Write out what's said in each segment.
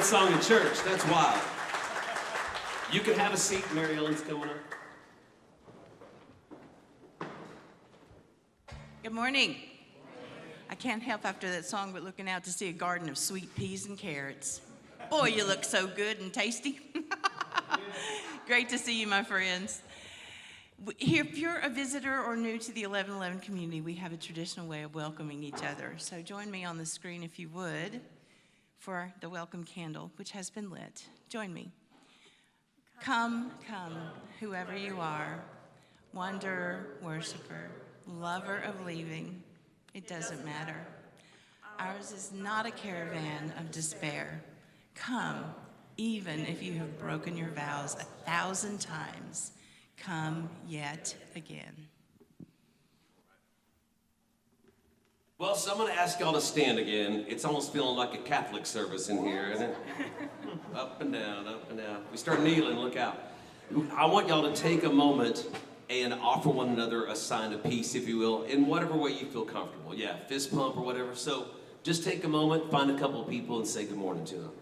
that song in church. That's wild. You can have a seat. Mary Ellen's coming up. Good morning. I can't help after that song but looking out to see a garden of sweet peas and carrots. Boy, you look so good and tasty. Great to see you, my friends. If you're a visitor or new to the 1111 community, we have a traditional way of welcoming each other. So join me on the screen, if you would, for the welcome candle, which has been lit. Join me. Come, come, whoever you are, wanderer, worshiper, lover of leaving, it doesn't matter. Ours is not a caravan of despair. Come, even if you have broken your vows 1,000 times. Come yet again. Well, so I'm going to ask y'all to stand again. It's almost feeling like a Catholic service in here, isn't it? Up and down, up and down. We start kneeling, look out. I want y'all to take a moment and offer one another a sign of peace, if you will, in whatever way you feel comfortable. Yeah, fist pump or whatever. So just take a moment, find a couple of people, and say good morning to them.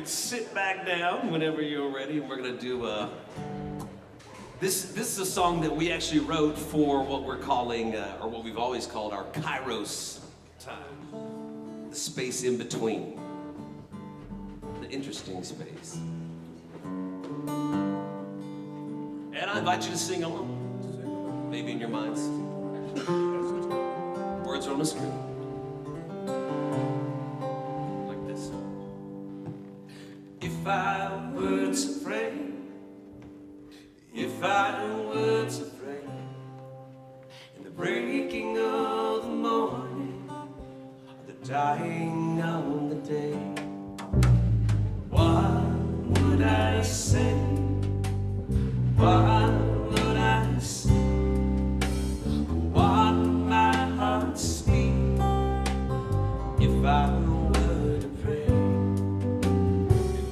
Sit back down whenever you're ready, and we're gonna do this is a song that we actually wrote for what we're calling, or what we've always called, our Kairos time, the space in between, the interesting space. And I invite you to sing along, maybe in your minds. Words are on the screen. If I were to pray, if I were to pray, in the breaking of the morning, the dying of the day, what would I say? What would I say? What would my heart speak if I were to pray?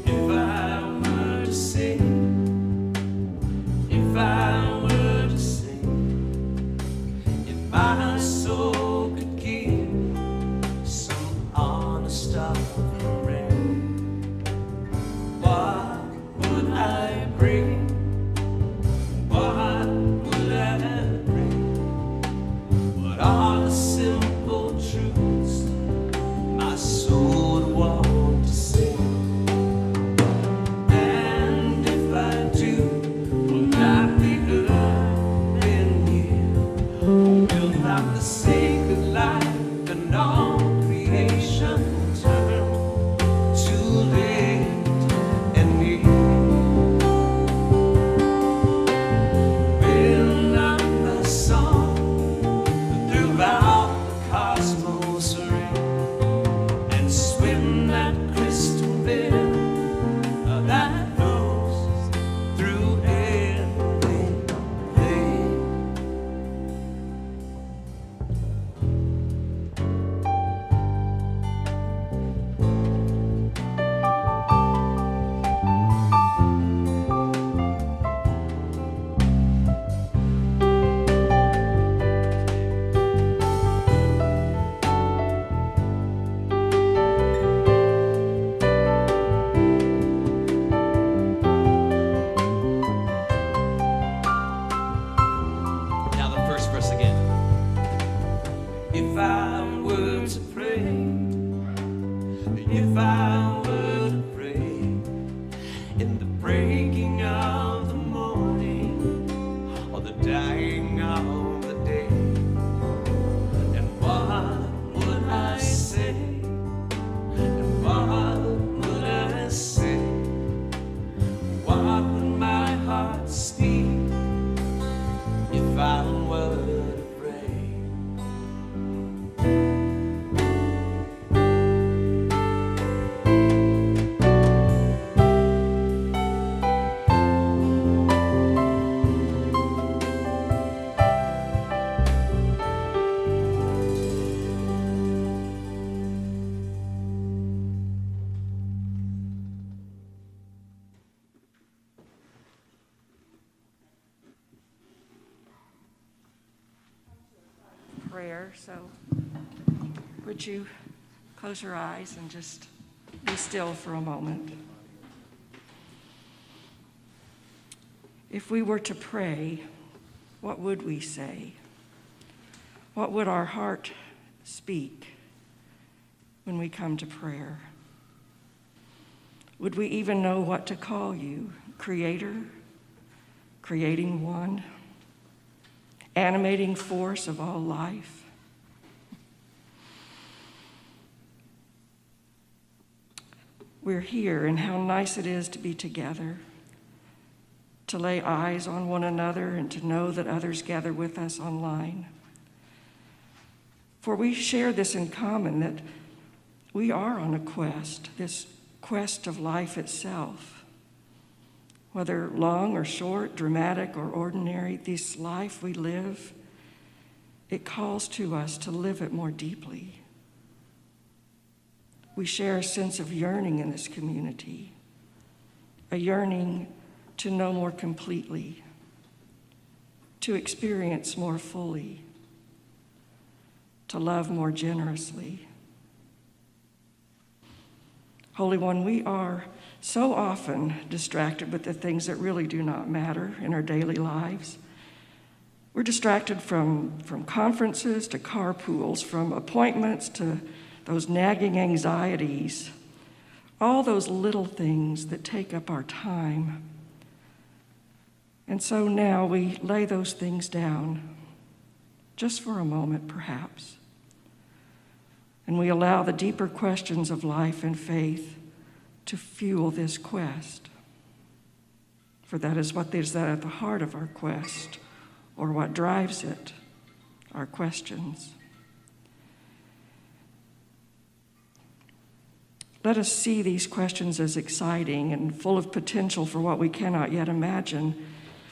If I were to sing, if I were to sing, if my soul could give some honest stuff. speak if I'm word to pray. Prayer, so would you close your eyes and just be still for a moment? If we were to pray, what would we say? What would our heart speak when we come to prayer? Would we even know what to call you? Creator, creating one, animating force of all life? We're here, and how nice it is to be together, to lay eyes on one another and to know that others gather with us online. For we share this in common, that we are on a quest, this quest of life itself. Whether long or short, dramatic or ordinary, this life we live, it calls to us to live it more deeply. We share a sense of yearning in this community, a yearning to know more completely, to experience more fully, to love more generously. Holy One, we are so often distracted with the things that really do not matter in our daily lives. We're distracted from conferences to carpools, from appointments to those nagging anxieties, all those little things that take up our time. And so now we lay those things down, just for a moment perhaps, and we allow the deeper questions of life and faith to fuel this quest. For that is what is at the heart of our quest, or what drives it, our questions. Let us see these questions as exciting and full of potential for what we cannot yet imagine.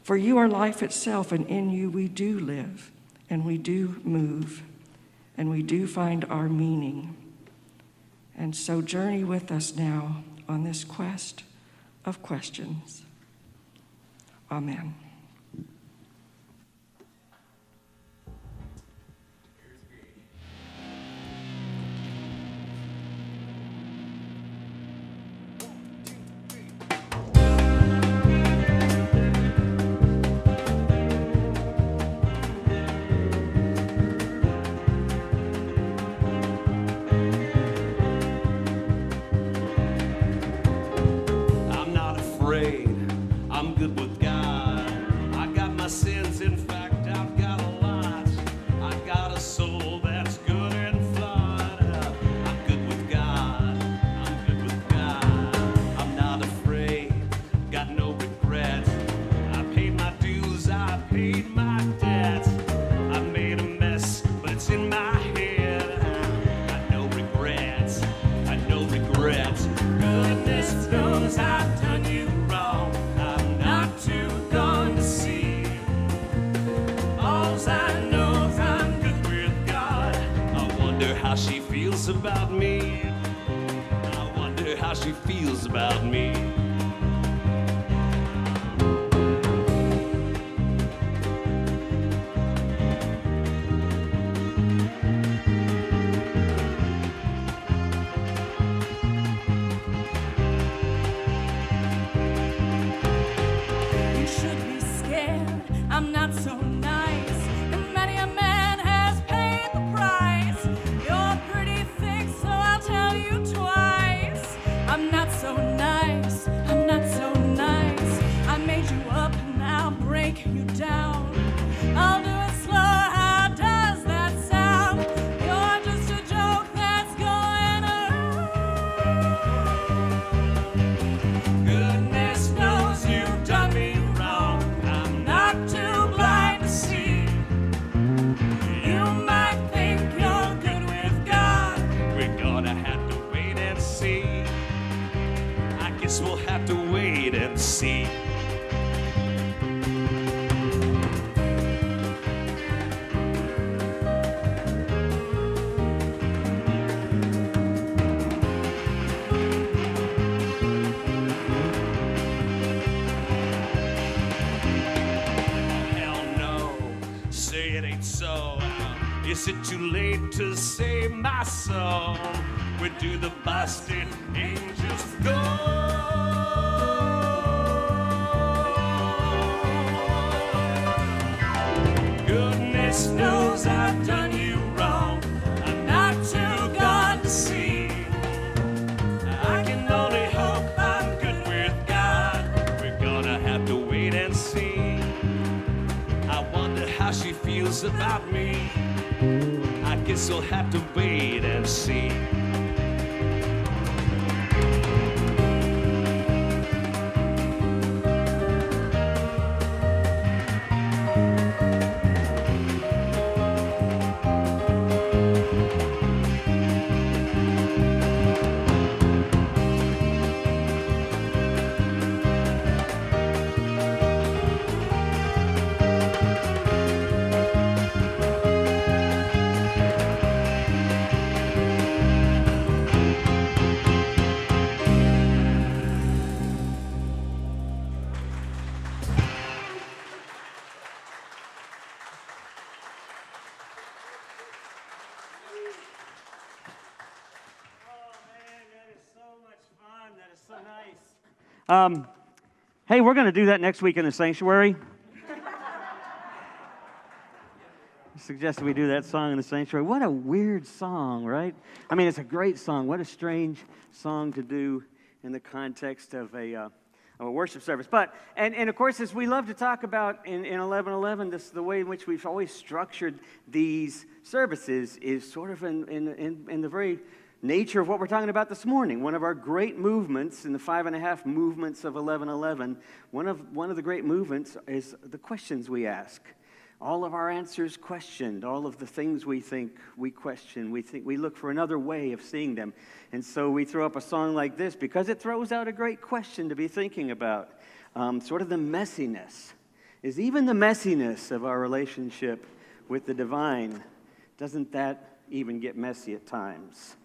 For you are life itself, and in you we do live, and we do move, and we do find our meaning. And so journey with us now on this quest of questions. Amen. I'm good with God. I got my sins, in fact, I've got a lot. I got a soul that's good and flawed. I'm good with God. I'm good with God. I'm not afraid. Got no regrets. I paid my dues. I paid my debts. I made a mess, but it's in my head. Got no regrets. Got no regrets. Goodness knows I've done you wrong. I'm not too gone to see. All's I know is I'm good with God. I wonder how she feels about me. I wonder how she feels about me. You should be scared, I'm not so nice, and many a man has paid the price. You're pretty thick, so I'll tell you twice. I'm not so nice, Is it too late to save my soul? Where do the busted angels go? Goodness knows I've done you wrong. I'm not too gone to see. I can only hope I'm good with God. We're gonna have to wait and see. I wonder how she feels about me. I guess we'll have to wait and see. Hey, we're going to do that next week in the sanctuary. I suggested we do that song in the sanctuary. What a weird song, right? I mean, it's a great song. What a strange song to do in the context of a worship service. But, and of course, as we love to talk about in 1111, the way in which we've always structured these services is sort of in the very nature of what we're talking about this morning. One of our great movements in the 5.5 movements of 1111, one of the great movements is the questions we ask. All of our answers questioned, all of the things we think we question, we look for another way of seeing them. And so we throw up a song like this because it throws out a great question to be thinking about. Sort of the messiness. Is even the messiness of our relationship with the divine, doesn't that even get messy at times?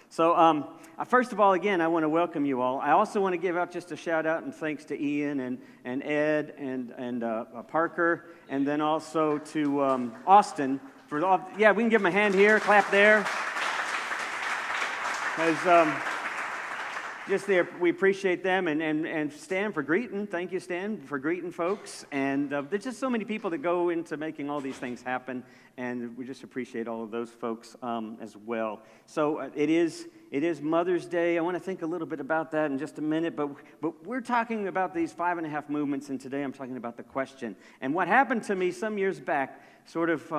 So first of all, again, I want to welcome you all. I also want to give out just a shout out and thanks to Ian and Ed and Parker, and then also to Austin for all. Yeah, we can give them a hand here, clap there. Because we appreciate them, and Stan for greeting. Thank you, Stan, for greeting folks. And there's just so many people that go into making all these things happen, and we just appreciate all of those folks as well. So it is Mother's Day. I want to think a little bit about that in just a minute, but we're talking about these 5.5 movements, and today I'm talking about the question. And what happened to me some years back sort of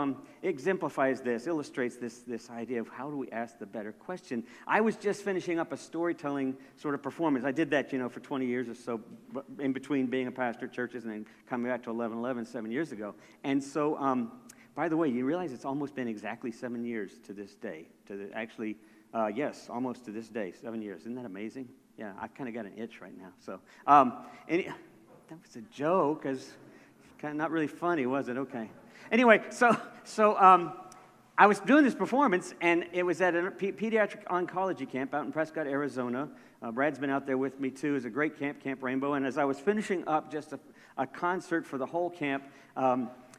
exemplifies this, illustrates this idea of how do we ask the better question. I was just finishing up a storytelling sort of performance. I did that, for 20 years or so, in between being a pastor at churches and then coming back to 1111 7 years ago. And so, by the way, you realize it's almost been exactly 7 years to this day. Yes, almost to this day, 7 years. Isn't that amazing? Yeah, I kind of got an itch right now. So, that was a joke. It's kind of not really funny, was it? Okay. Anyway, so I was doing this performance, and it was at a pediatric oncology camp out in Prescott, Arizona. Brad's been out there with me, too. It was a great camp, Camp Rainbow. And as I was finishing up just a concert for the whole camp,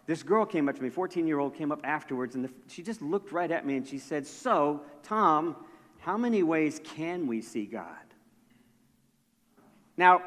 this girl came up to me, 14-year-old, came up afterwards, and she just looked right at me, and she said, "So, Tom, how many ways can we see God?" Now,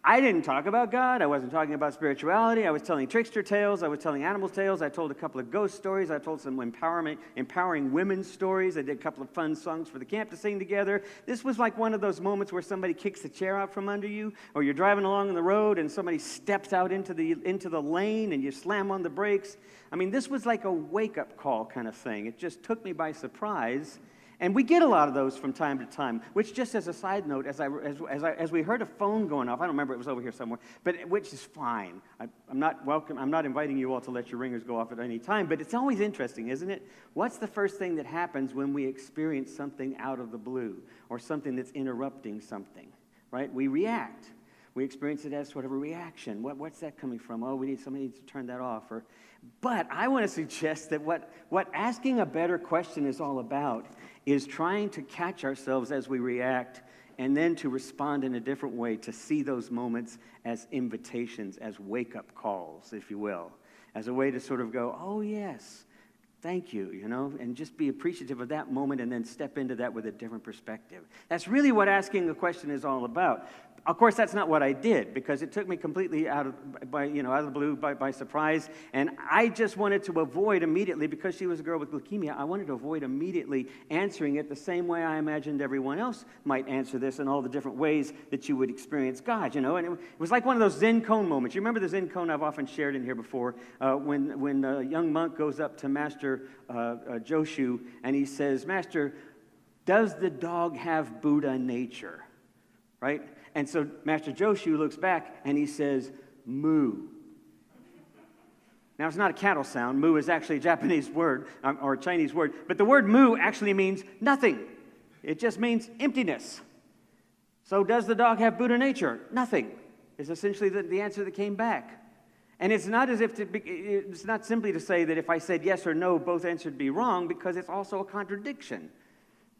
I didn't talk about God. I wasn't talking about spirituality. I was telling trickster tales. I was telling animal tales. I told a couple of ghost stories. I told some empowering women's stories. I did a couple of fun songs for the camp to sing together. This was like one of those moments where somebody kicks the chair out from under you, or you're driving along on the road and somebody steps out into the lane and you slam on the brakes. I mean, this was like a wake-up call kind of thing. It just took me by surprise. And we get a lot of those from time to time, which just as a side note, as we heard a phone going off, I don't remember, it was over here somewhere, but which is fine. I'm not inviting you all to let your ringers go off at any time, but it's always interesting, isn't it? What's the first thing that happens when we experience something out of the blue or something that's interrupting something, right? We react. We experience it as sort of a reaction. What's that coming from? Oh, somebody needs to turn that off. But I want to suggest that what asking a better question is all about is trying to catch ourselves as we react and then to respond in a different way, to see those moments as invitations, as wake-up calls, if you will, as a way to sort of go, oh, yes, Thank you, and just be appreciative of that moment and then step into that with a different perspective. That's really what asking a question is all about. Of course, that's not what I did, because it took me completely out of the blue, by surprise, and I just wanted to avoid immediately, because she was a girl with leukemia, I wanted to avoid immediately answering it the same way I imagined everyone else might answer this, in all the different ways that you would experience God, and it was like one of those Zen koan moments. You remember the Zen koan I've often shared in here before, when a young monk goes up to Master Joshu, and he says, "Master, does the dog have Buddha nature?" Right? And so Master Joshu looks back and he says, "Moo." Now, it's not a cattle sound. Moo is actually a Japanese word, or a Chinese word. But the word moo actually means nothing. It just means emptiness. So does the dog have Buddha nature? Nothing is essentially the answer that came back. And it's not it's not simply to say that if I said yes or no, both answers would be wrong, because it's also a contradiction.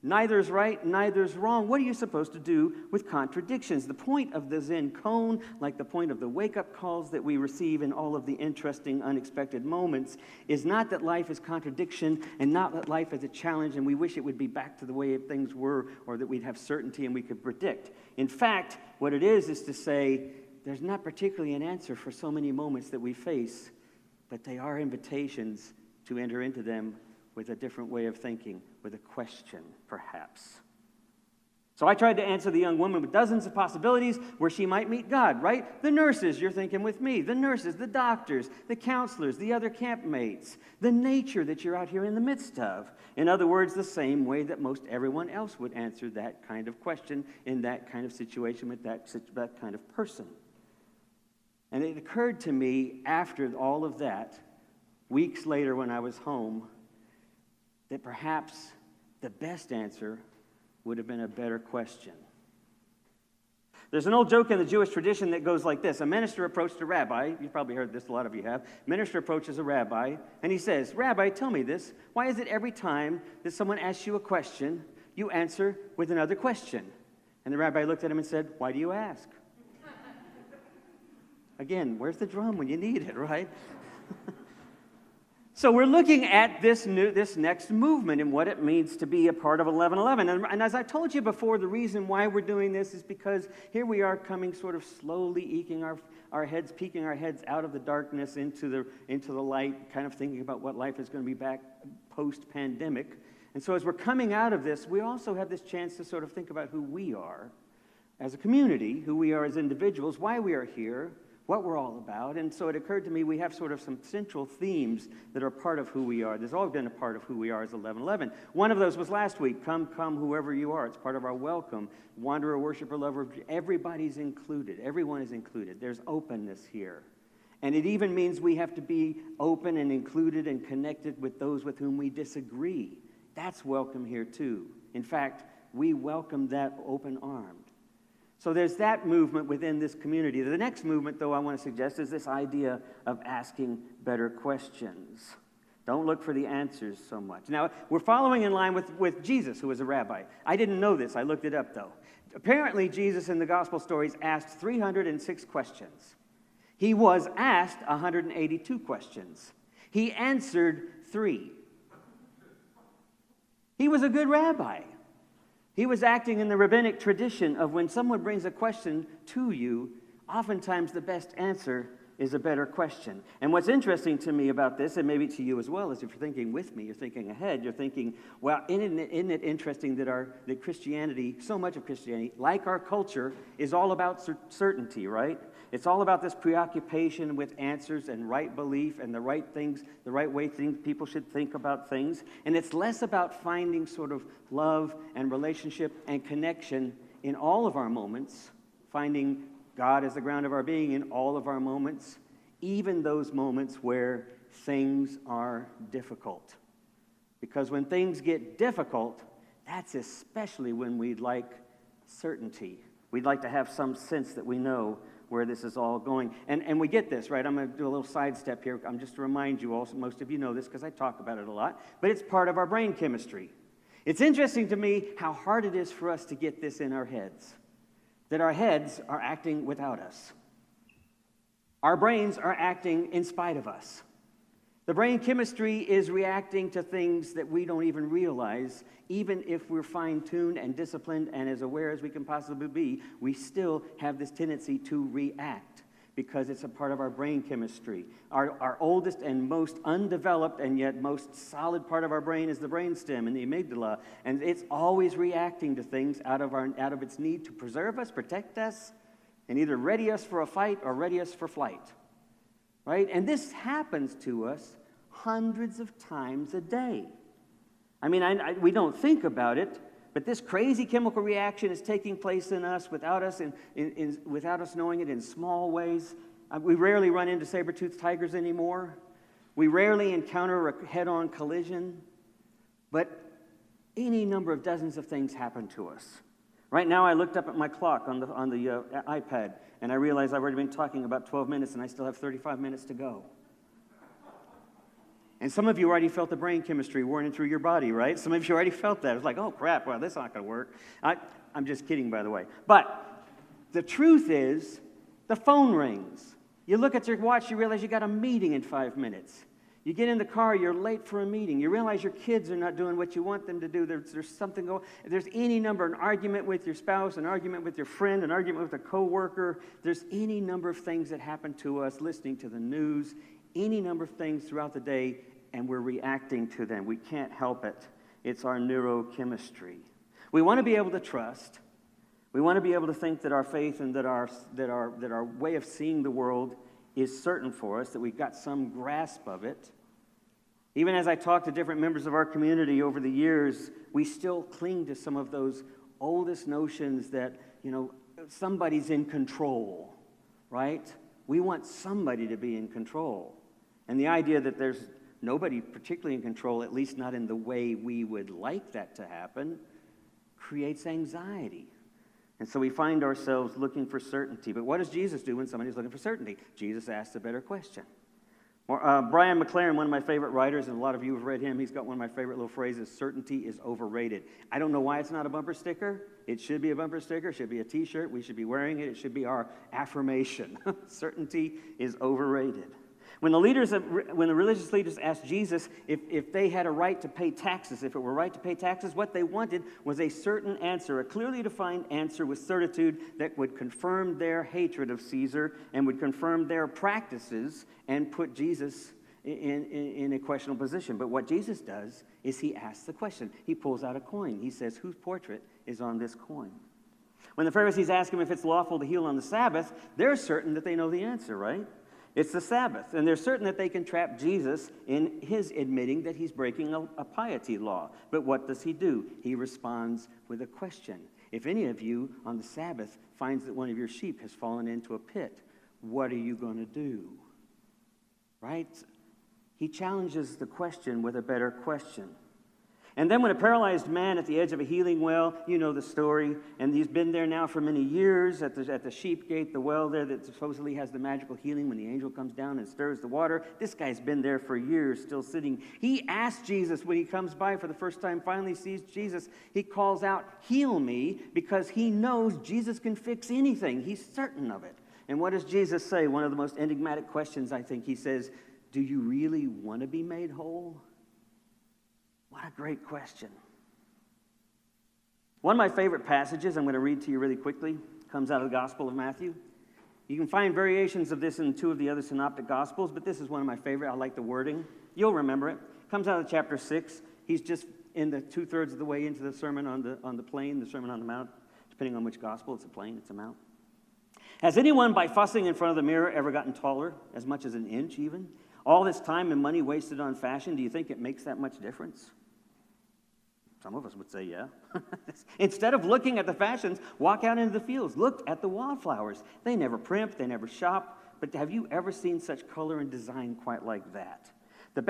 Neither's right, neither's wrong. What are you supposed to do with contradictions? The point of the Zen koan, like the point of the wake-up calls that we receive in all of the interesting, unexpected moments, is not that life is contradiction, and not that life is a challenge and we wish it would be back to the way things were, or that we'd have certainty and we could predict. In fact, what it is to say there's not particularly an answer for so many moments that we face, but they are invitations to enter into them with a different way of thinking, with a question, perhaps. So I tried to answer the young woman with dozens of possibilities where she might meet God, right? The nurses, you're thinking with me. The nurses, the doctors, the counselors, the other campmates, the nature that you're out here in the midst of. In other words, the same way that most everyone else would answer that kind of question in that kind of situation with that kind of person. And it occurred to me after all of that, weeks later when I was home, that perhaps the best answer would have been a better question. There's an old joke in the Jewish tradition that goes like this. A minister approached a rabbi. You've probably heard this, a lot of you have. Minister approaches a rabbi, and he says, "Rabbi, tell me this. Why is it every time that someone asks you a question, you answer with another question?" And the rabbi looked at him and said, "Why do you ask?" Again, where's the drum when you need it, right? So we're looking at this next movement and what it means to be a part of 1111. And as I told you before, the reason why we're doing this is because here we are coming sort of slowly peeking our heads out of the darkness into the light, kind of thinking about what life is going to be back post-pandemic. And so as we're coming out of this, we also have this chance to sort of think about who we are as a community, who we are as individuals, why we are here, what we're all about. And so it occurred to me we have sort of some central themes that are part of who we are. There's always been a part of who we are as 1111. One of those was last week, come, whoever you are. It's part of our welcome. Wanderer, worshiper, lover, everybody's included. Everyone is included. There's openness here. And it even means we have to be open and included and connected with those with whom we disagree. That's welcome here too. In fact, we welcome that open-armed. So there's that movement within this community. The next movement, though, I want to suggest is this idea of asking better questions. Don't look for the answers so much. Now, we're following in line with Jesus, who was a rabbi. I didn't know this. I looked it up, though. Apparently, Jesus in the gospel stories asked 306 questions. He was asked 182 questions. He answered 3. He was a good rabbi. He was acting in the rabbinic tradition of when someone brings a question to you, oftentimes the best answer is a better question. And what's interesting to me about this, and maybe to you as well, is if you're thinking with me, you're thinking ahead, you're thinking, well, isn't it interesting that Christianity, so much of Christianity, like our culture, is all about certainty, right? It's all about this preoccupation with answers and right belief and the right things, the right way people should think about things. And it's less about finding sort of love and relationship and connection in all of our moments, finding God as the ground of our being in all of our moments, even those moments where things are difficult. Because when things get difficult, that's especially when we'd like certainty. We'd like to have some sense that we know where this is all going. And we get this, right? I'm going to do a little sidestep here. I'm just to remind you also, most of you know this because I talk about it a lot, but it's part of our brain chemistry. It's interesting to me how hard it is for us to get this in our heads, that our heads are acting without us. Our brains are acting in spite of us. The brain chemistry is reacting to things that we don't even realize. Even if we're fine-tuned and disciplined and as aware as we can possibly be, we still have this tendency to react because it's a part of our brain chemistry. Our oldest and most undeveloped and yet most solid part of our brain is the brainstem and the amygdala, and it's always reacting to things out of its need to preserve us, protect us, and either ready us for a fight or ready us for flight. Right? And this happens to us hundreds of times a day. I mean, we don't think about it, but this crazy chemical reaction is taking place in us without us without us knowing it in small ways. We rarely run into saber-toothed tigers anymore. We rarely encounter a head-on collision. But any number of dozens of things happen to us. Right now, I looked up at my clock on the iPad, and I realized I've already been talking about 12 minutes, and I still have 35 minutes to go. And some of you already felt the brain chemistry running through your body, right? Some of you already felt that. It's like, oh, crap, well, this is not going to work. I'm just kidding, by the way. But the truth is, the phone rings. You look at your watch, you realize you got a meeting in 5 minutes. You get in the car, you're late for a meeting. You realize your kids are not doing what you want them to do. There's something going. There's any number, an argument with your spouse, an argument with your friend, an argument with a coworker. There's any number of things that happen to us listening to the news, any number of things throughout the day, and we're reacting to them. We can't help it. It's our neurochemistry. We want to be able to trust. We want to be able to think that our faith and that our way of seeing the world is certain for us, that we've got some grasp of it. Even as I talk to different members of our community over the years, we still cling to some of those oldest notions that, somebody's in control, right? We want somebody to be in control. And the idea that there's nobody particularly in control, at least not in the way we would like that to happen, creates anxiety. And so we find ourselves looking for certainty. But what does Jesus do when somebody's looking for certainty? Jesus asks a better question. Brian McLaren, one of my favorite writers, and a lot of you have read him, he's got one of my favorite little phrases, certainty is overrated. I don't know why it's not a bumper sticker. It should be a bumper sticker. It should be a T-shirt. We should be wearing it. It should be our affirmation. Certainty is overrated. When the religious leaders asked Jesus if they had a right to pay taxes, if it were right to pay taxes, what they wanted was a certain answer, a clearly defined answer with certitude that would confirm their hatred of Caesar and would confirm their practices and put Jesus in a questionable position. But what Jesus does is he asks the question. He pulls out a coin. He says, whose portrait is on this coin? When the Pharisees ask him if it's lawful to heal on the Sabbath, they're certain that they know the answer, right? It's the Sabbath, and they're certain that they can trap Jesus in his admitting that he's breaking a piety law. But what does he do? He responds with a question. If any of you on the Sabbath finds that one of your sheep has fallen into a pit, what are you going to do? Right? He challenges the question with a better question. And then when a paralyzed man at the edge of a healing well, you know the story, and he's been there now for many years at the sheep gate, the well there that supposedly has the magical healing when the angel comes down and stirs the water. This guy's been there for years, still sitting. He asks Jesus when he comes by for the first time, finally sees Jesus, he calls out, heal me, because he knows Jesus can fix anything. He's certain of it. And what does Jesus say? One of the most enigmatic questions, I think. He says, do you really want to be made whole? What a great question. One of my favorite passages, I'm going to read to you really quickly, comes out of the Gospel of Matthew. You can find variations of this in two of the other synoptic Gospels, but this is one of my favorite. I like the wording. You'll remember it. Comes out of chapter 6. He's just in the 2/3 of the way into the Sermon on the Plain, the Sermon on the Mount. Depending on which Gospel, it's a plain, it's a mount. Has anyone, by fussing in front of the mirror, ever gotten taller, as much as an inch even? All this time and money wasted on fashion, do you think it makes that much difference? Some of us would say, yeah. Instead of looking at the fashions, walk out into the fields. Look at the wildflowers. They never primp, they never shop. But have you ever seen such color and design quite like that? The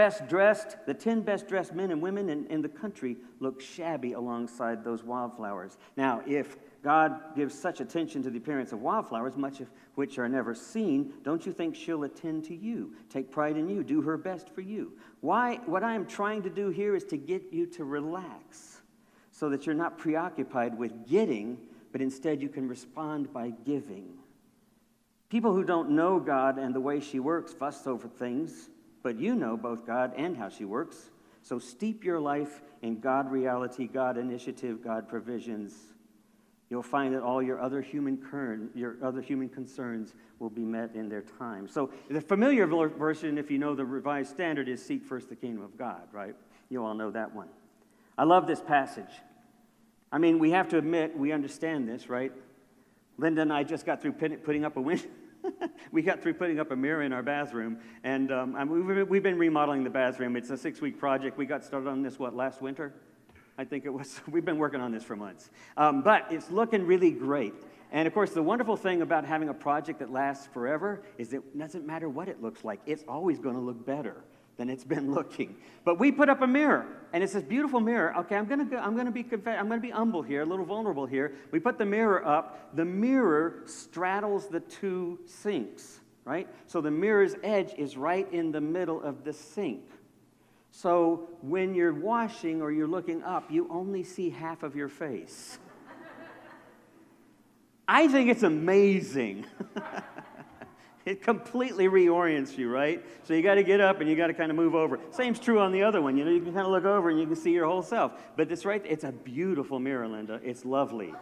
10 best dressed men and women in the country look shabby alongside those wildflowers. Now, if God gives such attention to the appearance of wildflowers, much of which are never seen, don't you think she'll attend to you, take pride in you, do her best for you? What I'm trying to do here is to get you to relax so that you're not preoccupied with getting, but instead you can respond by giving. People who don't know God and the way she works fuss over things but you know both God and how she works. So steep your life in God reality, God initiative, God provisions. You'll find that all your other human concerns will be met in their time. So the familiar version, if you know the Revised Standard, is seek first the kingdom of God, right? You all know that one. I love this passage. I mean, we have to admit, we understand this, right? Linda and I just got through putting up a window. We got through putting up a mirror in our bathroom, and we've been remodeling the bathroom. It's a 6-week project. We got started on this, last winter? I think it was. We've been working on this for months. But it's looking really great. And, of course, the wonderful thing about having a project that lasts forever is that it doesn't matter what it looks like. It's always going to look better than it's been looking. But we put up a mirror, and it's this beautiful mirror. Okay, I'm going to be humble here, a little vulnerable here. We put the mirror up. The mirror straddles the two sinks, right? So the mirror's edge is right in the middle of the sink. So when you're washing or you're looking up, you only see half of your face. I think it's amazing. It completely reorients you, right? So you got to get up and you got to kind of move over. Same's true on the other one. You know, you can kind of look over and you can see your whole self. But it's a beautiful mirror, Linda. It's lovely.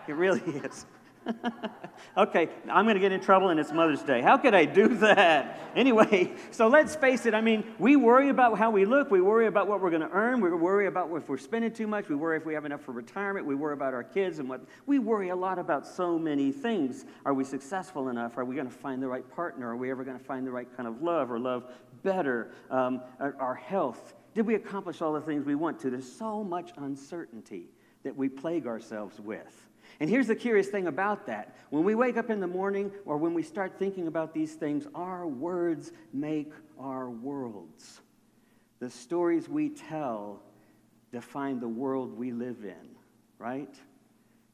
It really is. Okay, I'm going to get in trouble and it's Mother's Day. How could I do that? Anyway, so let's face it. I mean, we worry about how we look. We worry about what we're going to earn. We worry about if we're spending too much. We worry if we have enough for retirement. We worry about our kids and what. We worry a lot about so many things. Are we successful enough? Are we going to find the right partner? Are we ever going to find the right kind of love or love better? Our health. Did we accomplish all the things we want to? There's so much uncertainty that we plague ourselves with. And here's the curious thing about that. When we wake up in the morning or when we start thinking about these things, our words make our worlds. The stories we tell define the world we live in, right?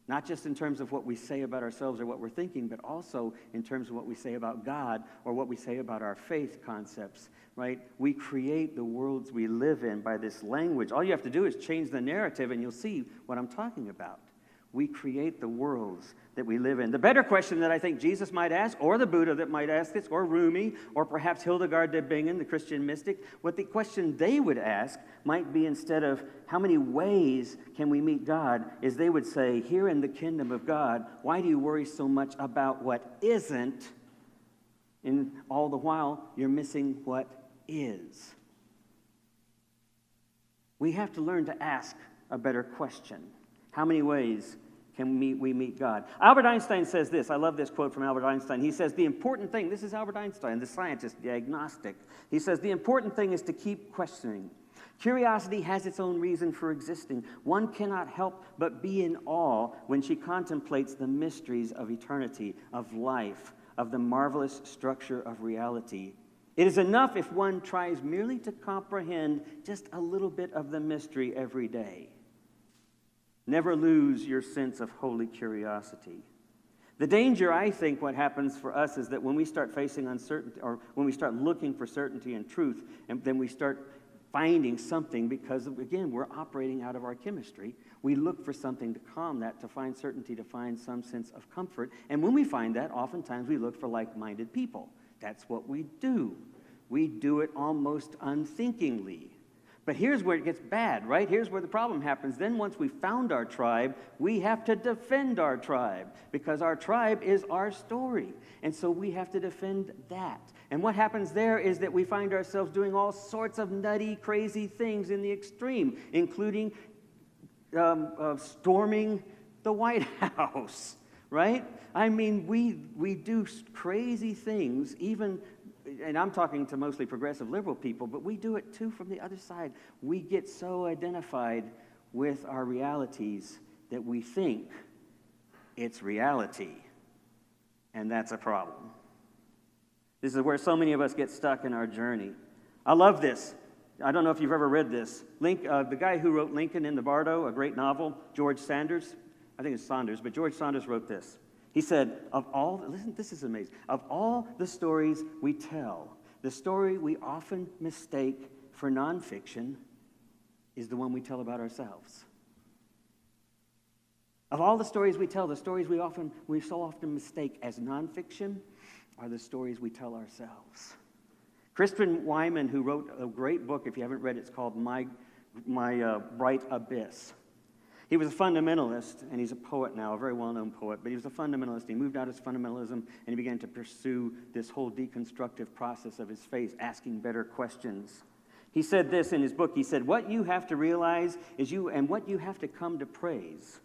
Not just in terms of what we say about ourselves or what we're thinking, but also in terms of what we say about God or what we say about our faith concepts, right? We create the worlds we live in by this language. All you have to do is change the narrative and you'll see what I'm talking about. We create the worlds that we live in. The better question that I think Jesus might ask, or the Buddha that might ask this, or Rumi, or perhaps Hildegard de Bingen, the Christian mystic, what the question they would ask might be, instead of how many ways can we meet God, is they would say, here in the kingdom of God, why do you worry so much about what isn't, and all the while you're missing what is? We have to learn to ask a better question. How many ways can we meet God? Albert Einstein says this. I love this quote from Albert Einstein. He says, the important thing, this is Albert Einstein, the scientist, the agnostic. He says, the important thing is to keep questioning. Curiosity has its own reason for existing. One cannot help but be in awe when she contemplates the mysteries of eternity, of life, of the marvelous structure of reality. It is enough if one tries merely to comprehend just a little bit of the mystery every day. Never lose your sense of holy curiosity. The danger, I think, what happens for us is that when we start facing uncertainty, or when we start looking for certainty and truth, and then we start finding something because, again, we're operating out of our chemistry. We look for something to calm that, to find certainty, to find some sense of comfort. And when we find that, oftentimes we look for like-minded people. That's what we do. We do it almost unthinkingly. But here's where it gets bad, right? Here's where the problem happens. Then once we found our tribe, we have to defend our tribe because our tribe is our story. And so we have to defend that. And what happens there is that we find ourselves doing all sorts of nutty, crazy things in the extreme, including storming the White House, right? I mean, we do crazy things, even. And I'm talking to mostly progressive liberal people, but we do it too from the other side. We get so identified with our realities that we think it's reality, and that's a problem. This is where so many of us get stuck in our journey. I love this. I don't know if you've ever read this. The guy who wrote Lincoln in the Bardo, a great novel, George Sanders, I think it's Saunders, but George Saunders wrote this. He said, listen, this is amazing. Of all the stories we tell, the story we often mistake for nonfiction is the one we tell about ourselves. Of all the stories we tell, the stories we so often mistake as nonfiction are the stories we tell ourselves. Crispin Wyman, who wrote a great book, if you haven't read it, it's called My Bright Abyss. He was a fundamentalist, and he's a poet now, a very well-known poet, but he was a fundamentalist. He moved out of his fundamentalism, and he began to pursue this whole deconstructive process of his faith, asking better questions. He said this in his book. He said, what you have to realize is and what you have to come to praise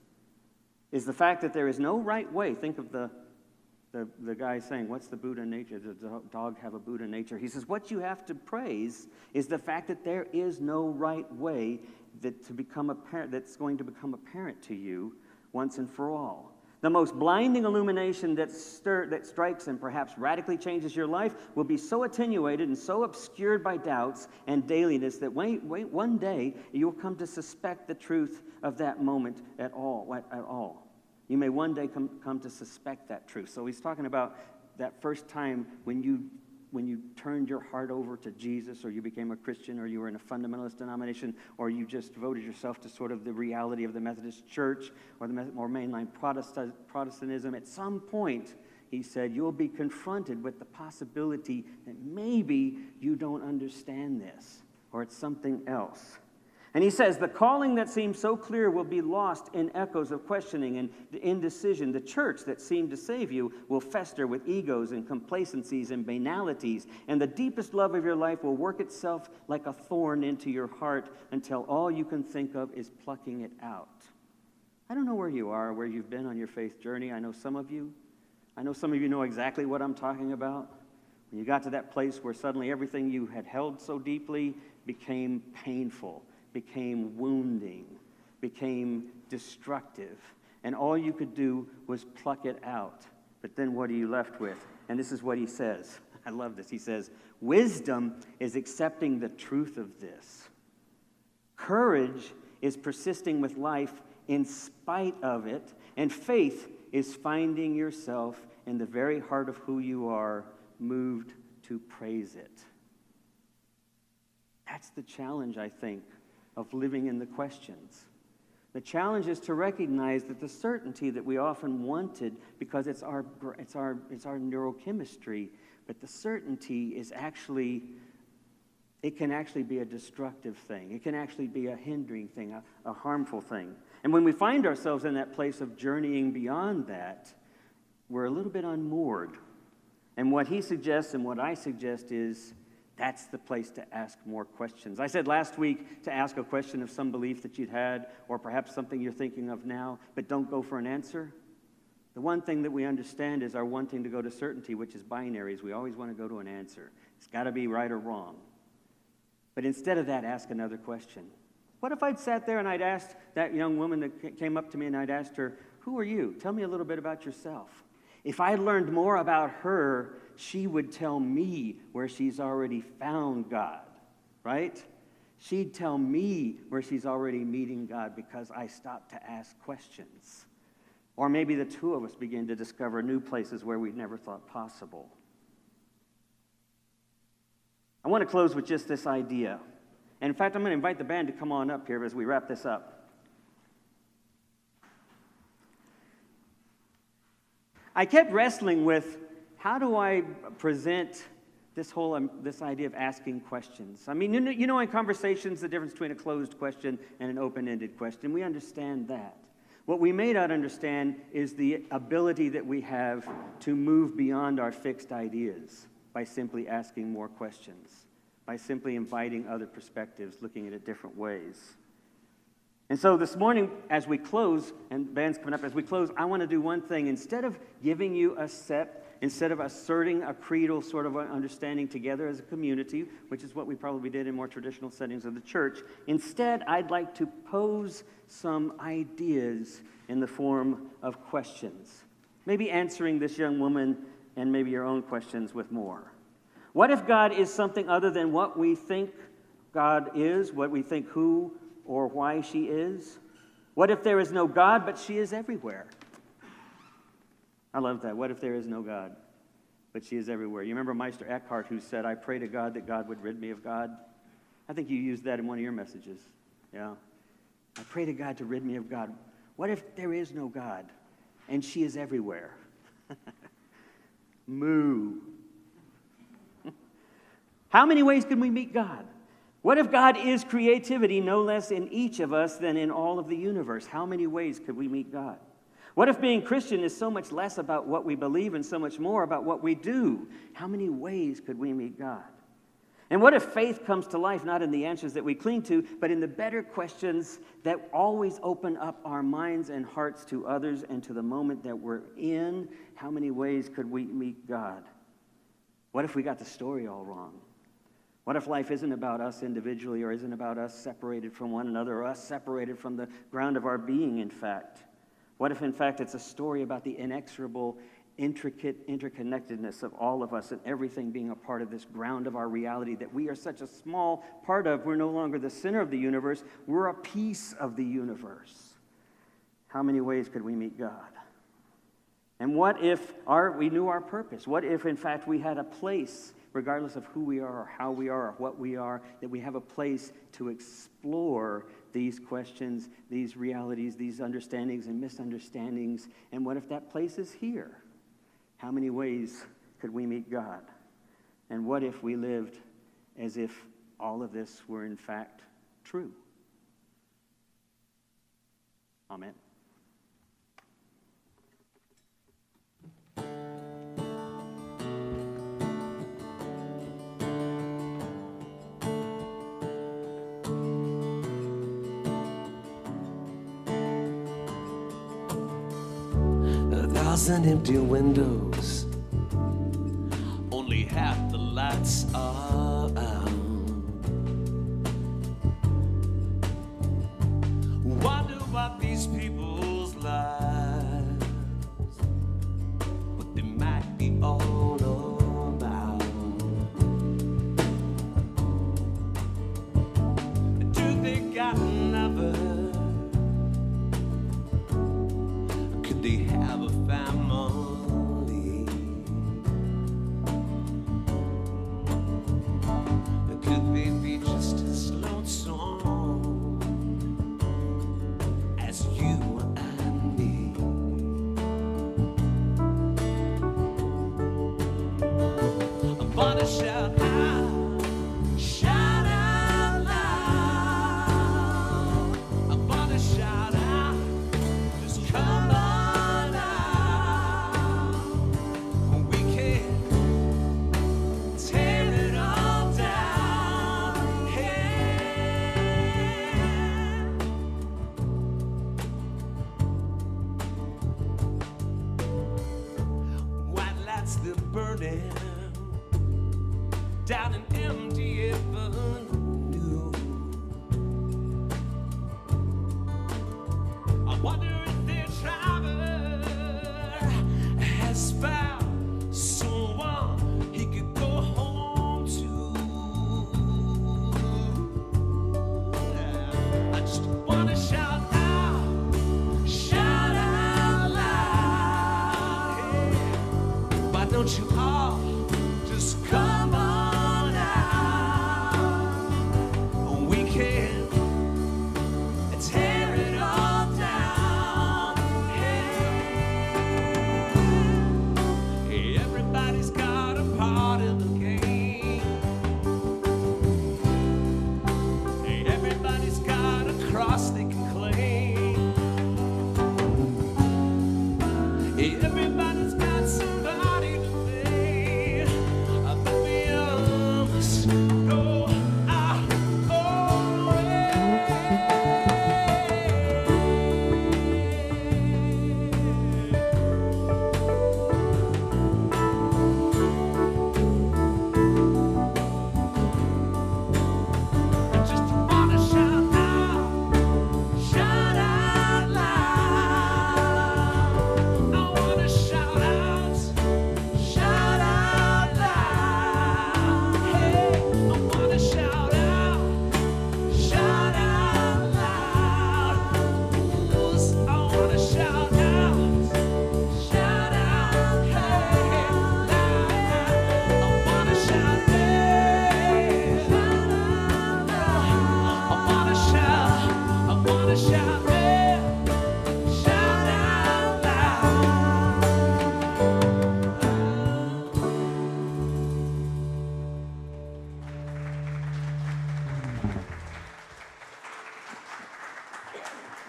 is the fact that there is no right way. Think of the guy saying, what's the Buddha nature? Does the dog have a Buddha nature? He says, what you have to praise is the fact that there is no right way that's going to become apparent to you once and for all. The most blinding illumination that strikes and perhaps radically changes your life will be so attenuated and so obscured by doubts and dailiness that one day you'll come to suspect the truth of that moment at all. You may one day come to suspect that truth. So he's talking about that first time when you turned your heart over to Jesus, or you became a Christian, or you were in a fundamentalist denomination, or you just devoted yourself to sort of the reality of the Methodist Church or mainline Protestantism. At some point, he said, you'll be confronted with the possibility that maybe you don't understand this, or it's something else. And he says, the calling that seems so clear will be lost in echoes of questioning and indecision. The church that seemed to save you will fester with egos and complacencies and banalities. And the deepest love of your life will work itself like a thorn into your heart until all you can think of is plucking it out. I don't know where you are, where you've been on your faith journey. I know some of you know exactly what I'm talking about. When you got to that place where suddenly everything you had held so deeply became painful, became wounding, became destructive, and all you could do was pluck it out. But then what are you left with? And this is what he says. I love this. He says, wisdom is accepting the truth of this. Courage is persisting with life in spite of it, and faith is finding yourself in the very heart of who you are, moved to praise it. That's the challenge, I think, of living in the questions. The challenge is to recognize that the certainty that we often wanted, because it's our neurochemistry, but the certainty is it can actually be a destructive thing. It can actually be a hindering thing, a harmful thing. And when we find ourselves in that place of journeying beyond that, we're a little bit unmoored. And what he suggests and what I suggest is, that's the place to ask more questions. I said last week to ask a question of some belief that you'd had, or perhaps something you're thinking of now, but don't go for an answer. The one thing that we understand is our wanting to go to certainty, which is binaries. We always want to go to an answer. It's got to be right or wrong. But instead of that, ask another question. What if I'd sat there and I'd asked that young woman that came up to me and I'd asked her, who are you? Tell me a little bit about yourself. If I learned more about her, she would tell me where she's already found God, right? She'd tell me where she's already meeting God because I stopped to ask questions. Or maybe the two of us begin to discover new places where we'd never thought possible. I want to close with just this idea. And in fact, I'm going to invite the band to come on up here as we wrap this up. I kept wrestling with, how do I present this idea of asking questions? I mean, you know in conversations, the difference between a closed question and an open-ended question. We understand that. What we may not understand is the ability that we have to move beyond our fixed ideas by simply asking more questions, by simply inviting other perspectives, looking at it different ways. And so this morning, as we close, and band's coming up, as we close, I want to do one thing. Instead of giving you instead of asserting a creedal sort of understanding together as a community, which is what we probably did in more traditional settings of the church, instead, I'd like to pose some ideas in the form of questions. Maybe answering this young woman and maybe your own questions with more. What if God is something other than what we think God is, what we think who or why she is? What if there is no God, but she is everywhere? I love that. What if there is no God, but she is everywhere? You remember Meister Eckhart, who said, I pray to God that God would rid me of God? I think you used that in one of your messages. Yeah. I pray to God to rid me of God. What if there is no God, and she is everywhere? Moo. How many ways can we meet God? What if God is creativity no less in each of us than in all of the universe? How many ways could we meet God? What if being Christian is so much less about what we believe and so much more about what we do? How many ways could we meet God? And what if faith comes to life not in the answers that we cling to, but in the better questions that always open up our minds and hearts to others and to the moment that we're in? How many ways could we meet God? What if we got the story all wrong? What if life isn't about us individually, or isn't about us separated from one another, or us separated from the ground of our being, in fact? What if, in fact, it's a story about the inexorable, intricate interconnectedness of all of us and everything being a part of this ground of our reality that we are such a small part of? We're no longer the center of the universe. We're a piece of the universe. How many ways could we meet God? And what if we knew our purpose? What if, in fact, we had a place, regardless of who we are or how we are or what we are, that we have a place to explore these questions, these realities, these understandings and misunderstandings? And what if that place is here? How many ways could we meet God? And what if we lived as if all of this were in fact true? Amen. Thousand empty windows, only half the lights are out. Wonder what these people's lives, what they might be all about. Do they got another? Could they have a family? Could they be just as lonesome as you and me? I'm gonna shout out, shout out loud. I'm gonna shout out, just come on out. We can tear it all down. Hey. White lights that burning down an empty avenue. I wonder if their driver has found someone he could go home to. I just wanna shout out loud. Hey, why don't you all just come on out?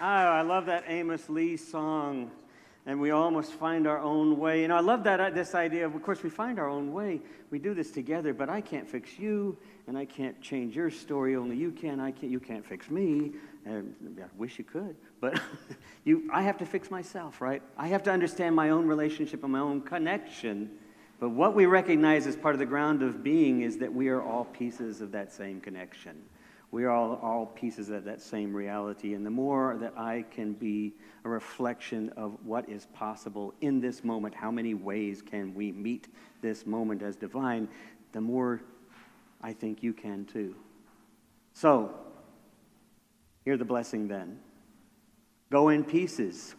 I love that Amos Lee song. And we all must find our own way. I love that this idea of course, we find our own way. We do this together, but I can't fix you, and I can't change your story. Only you can. You can't fix me. And I wish you could, but I have to fix myself, right? I have to understand my own relationship and my own connection. But what we recognize as part of the ground of being is that we are all pieces of that same connection. We are all pieces of that same reality. And the more that I can be a reflection of what is possible in this moment, how many ways can we meet this moment as divine, the more I think you can too. So, hear the blessing then. Go in pieces.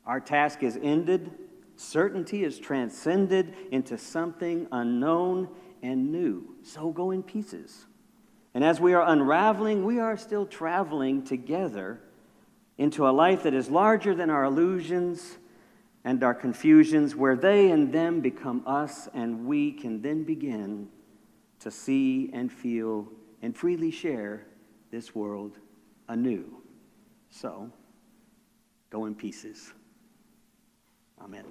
Our task is ended. Certainty is transcended into something unknown and new. So go in pieces. And as we are unraveling, we are still traveling together into a life that is larger than our illusions and our confusions, where they and them become us, and we can then begin to see and feel and freely share this world anew. So, go in pieces. Amen.